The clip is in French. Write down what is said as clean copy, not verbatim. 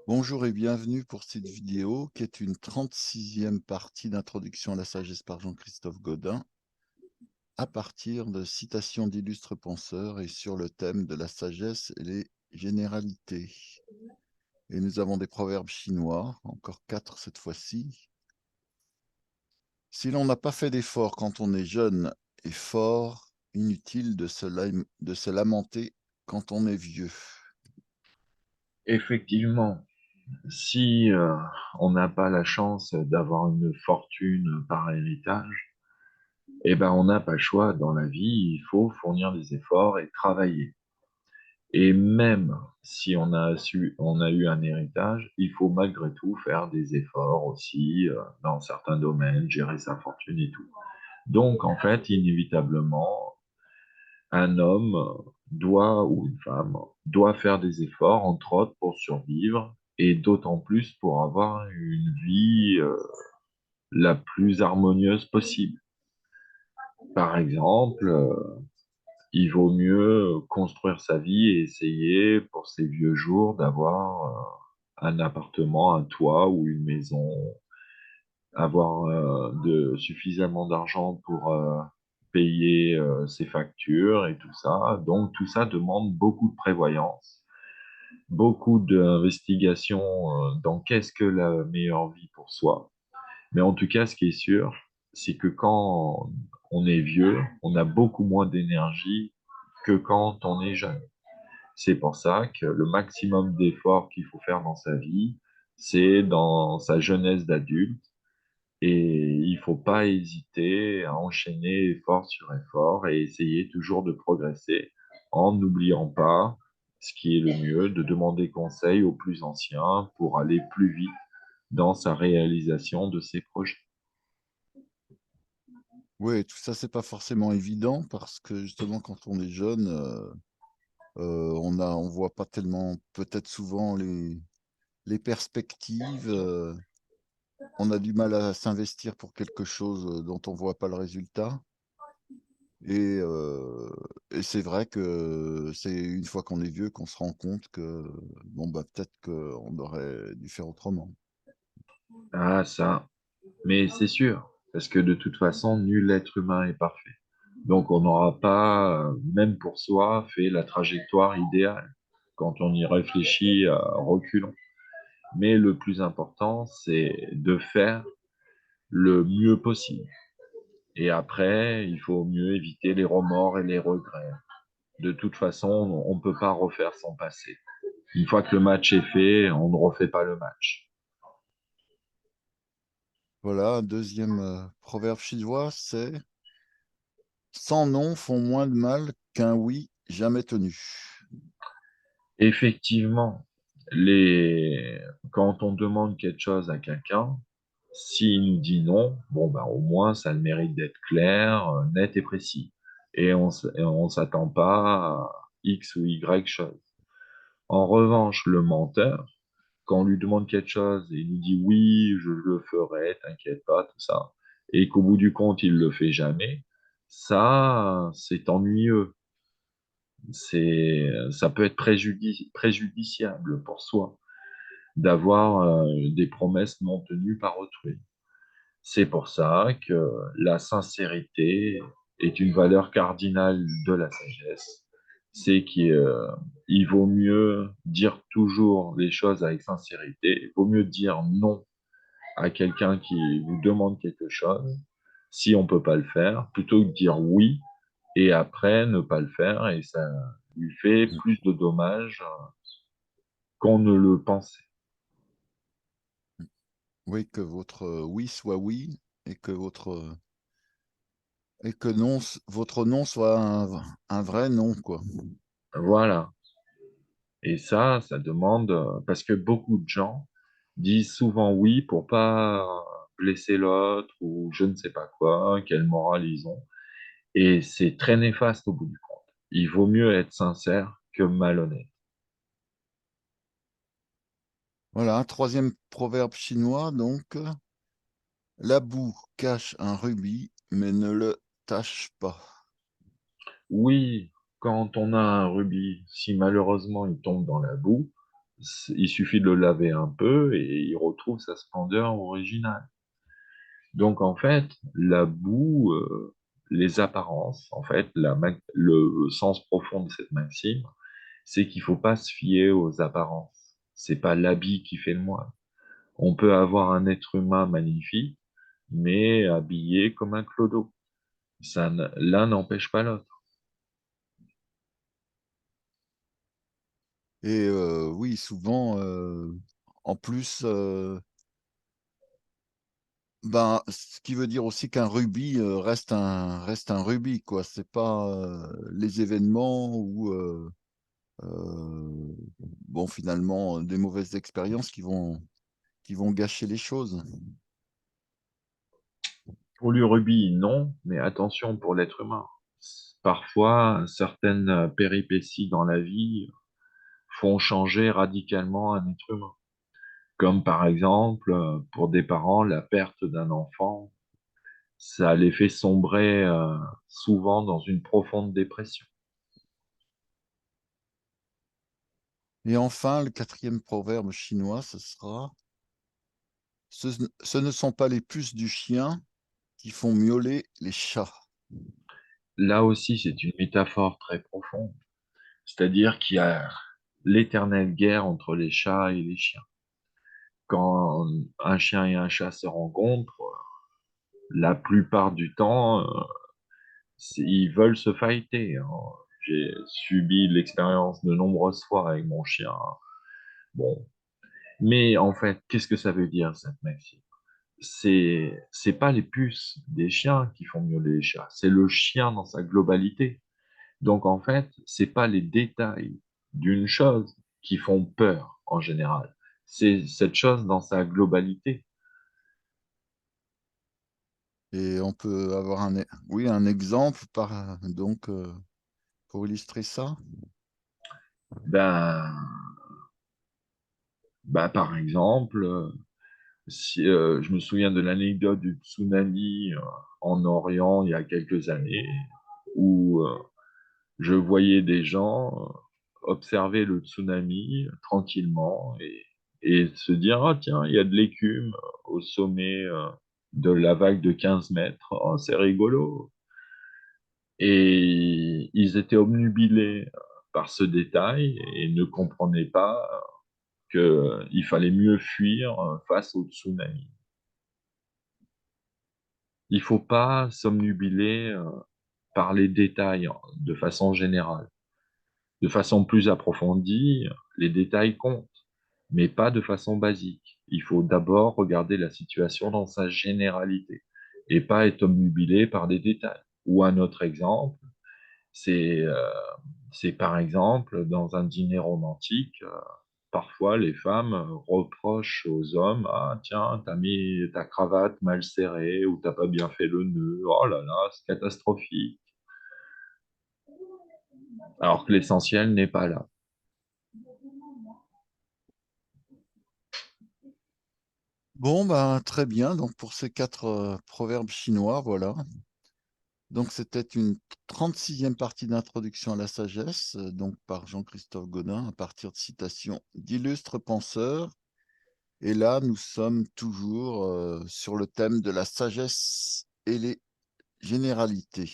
Bonjour et bienvenue pour cette vidéo qui est une 36e partie d'introduction à la sagesse par Jean-Christophe Gaudin à partir de citations d'illustres penseurs et sur le thème de la sagesse et les généralités. Et nous avons des proverbes chinois, encore 4 cette fois-ci. Si l'on n'a pas fait d'effort quand on est jeune et fort, inutile de se lamenter quand on est vieux. Effectivement, si on n'a pas la chance d'avoir une fortune par héritage, eh ben on n'a pas le choix dans la vie, il faut fournir des efforts et travailler. Et même si on a eu un héritage, il faut malgré tout faire des efforts aussi dans certains domaines, gérer sa fortune et tout. Donc en fait, inévitablement, un homme doit, ou une femme, doit faire des efforts, entre autres, pour survivre, et d'autant plus pour avoir une vie la plus harmonieuse possible. Par exemple, il vaut mieux construire sa vie et essayer, pour ses vieux jours, d'avoir un appartement, un toit ou une maison, avoir suffisamment d'argent pour payer ses factures et tout ça. Donc tout ça demande beaucoup de prévoyance, beaucoup d'investigation dans qu'est-ce que la meilleure vie pour soi. Mais en tout cas, ce qui est sûr, c'est que quand on est vieux, on a beaucoup moins d'énergie que quand on est jeune. C'est pour ça que le maximum d'efforts qu'il faut faire dans sa vie, c'est dans sa jeunesse d'adulte et il faut pas hésiter à enchaîner effort sur effort et essayer toujours de progresser en n'oubliant pas ce qui est le mieux, de demander conseil aux plus anciens pour aller plus vite dans sa réalisation de ses projets. Oui, tout ça, c'est pas forcément évident parce que justement, quand on est jeune, on voit pas tellement, peut-être souvent les perspectives, on a du mal à s'investir pour quelque chose, dont on voit pas le résultat et heu et c'est vrai que c'est une fois qu'on est vieux qu'on se rend compte que, bon, bah, peut-être qu'on aurait dû faire autrement. Ah, ça, mais c'est sûr, parce que de toute façon, nul être humain est parfait. Donc on n'aura pas, même pour soi, fait la trajectoire idéale quand on y réfléchit à reculons. Mais le plus important, c'est de faire le mieux possible. Et après, il faut mieux éviter les remords et les regrets. De toute façon, on ne peut pas refaire son passé. Une fois que le match est fait, on ne refait pas le match. Voilà, un 2e, proverbe chinois, c'est: «100 non font moins de mal qu'un oui jamais tenu». Effectivement, quand on demande quelque chose à quelqu'un, s'il nous dit non, bon, ben, au moins, ça a le mérite d'être clair, net et précis. Et on s'attend pas à X ou Y chose. En revanche, le menteur, quand on lui demande quelque chose et il nous dit oui, je le ferai, t'inquiète pas, tout ça, et qu'au bout du compte, il le fait jamais, ça, c'est ennuyeux. Ça peut être préjudiciable pour soi d'avoir des promesses non tenues par autrui. C'est pour ça que la sincérité est une valeur cardinale de la sagesse. C'est qu'il vaut mieux dire toujours les choses avec sincérité. Il vaut mieux dire non à quelqu'un qui vous demande quelque chose si on peut pas le faire, plutôt que de dire oui et après ne pas le faire et ça lui fait Mmh. plus de dommages qu'on ne le pensait. Oui, que votre, oui soit oui et que non votre non soit un vrai non, quoi. Voilà. Et ça demande, parce que beaucoup de gens disent souvent oui pour pas blesser l'autre ou je ne sais pas quoi, quelle morale ils ont. Et c'est très néfaste au bout du compte. Il vaut mieux être sincère que malhonnête. Voilà, un 3e proverbe chinois donc: «La boue cache un rubis, mais ne le tâche pas». Oui, quand on a un rubis, si malheureusement il tombe dans la boue, Il suffit de le laver un peu et il retrouve sa splendeur originale. Donc en fait, la boue, les apparences, en fait, le sens profond de cette maxime, c'est qu'il faut pas se fier aux apparences. C'est pas l'habit qui fait le moine. On peut avoir un être humain magnifique, mais habillé comme un clodo. L'un n'empêche pas l'autre. Et oui, souvent, en plus, ben, ce qui veut dire aussi qu'un rubis reste un rubis, quoi. C'est pas les événements ou bon, finalement, des mauvaises expériences qui vont gâcher les choses. Pour l'urubie, non, mais attention pour l'être humain. Parfois, certaines péripéties dans la vie font changer radicalement un être humain. Comme par exemple, pour des parents, la perte d'un enfant, ça les fait sombrer souvent dans une profonde dépression. Et enfin, le quatrième proverbe chinois, ce sera ce ne sont pas les puces du chien qui font miauler les chats. Là aussi, c'est une métaphore très profonde, c'est-à-dire qu'il y a l'éternelle guerre entre les chats et les chiens. Quand un chien et un chat se rencontrent, la plupart du temps, ils veulent se fighter, hein. J'ai subi l'expérience de nombreuses fois avec mon chien. Bon, mais en fait, qu'est-ce que ça veut dire cette maxime? C'est pas les puces des chiens qui font miauler les chats, c'est le chien dans sa globalité. Donc en fait, c'est pas les détails d'une chose qui font peur en général, c'est cette chose dans sa globalité. Et on peut avoir oui, un exemple pour illustrer ça. Ben, par exemple, si, je me souviens de l'anecdote du tsunami en Orient il y a quelques années, où je voyais des gens observer le tsunami tranquillement et se dire, ah tiens, il y a de l'écume au sommet de la vague de 15 mètres, oh, c'est rigolo. Et ils étaient obnubilés par ce détail et ne comprenaient pas qu'il fallait mieux fuir face au tsunami. Il faut pas s'omnubiler par les détails de façon générale. De façon plus approfondie, les détails comptent, mais pas de façon basique. Il faut d'abord regarder la situation dans sa généralité et pas être omnubilé par des détails. Ou un autre exemple, c'est par exemple dans un dîner romantique, parfois les femmes reprochent aux hommes, ah tiens, t'as mis ta cravate mal serrée ou t'as pas bien fait le nœud, oh là là, c'est catastrophique. Alors que l'essentiel n'est pas là. Bon, ben, très bien. Donc, pour ces quatre proverbes chinois, voilà. Donc, c'était une 36e partie d'introduction à la sagesse, donc par Jean-Christophe Godin, à partir de citations d'illustres penseurs. Et là, nous sommes toujours sur le thème de la sagesse et les généralités.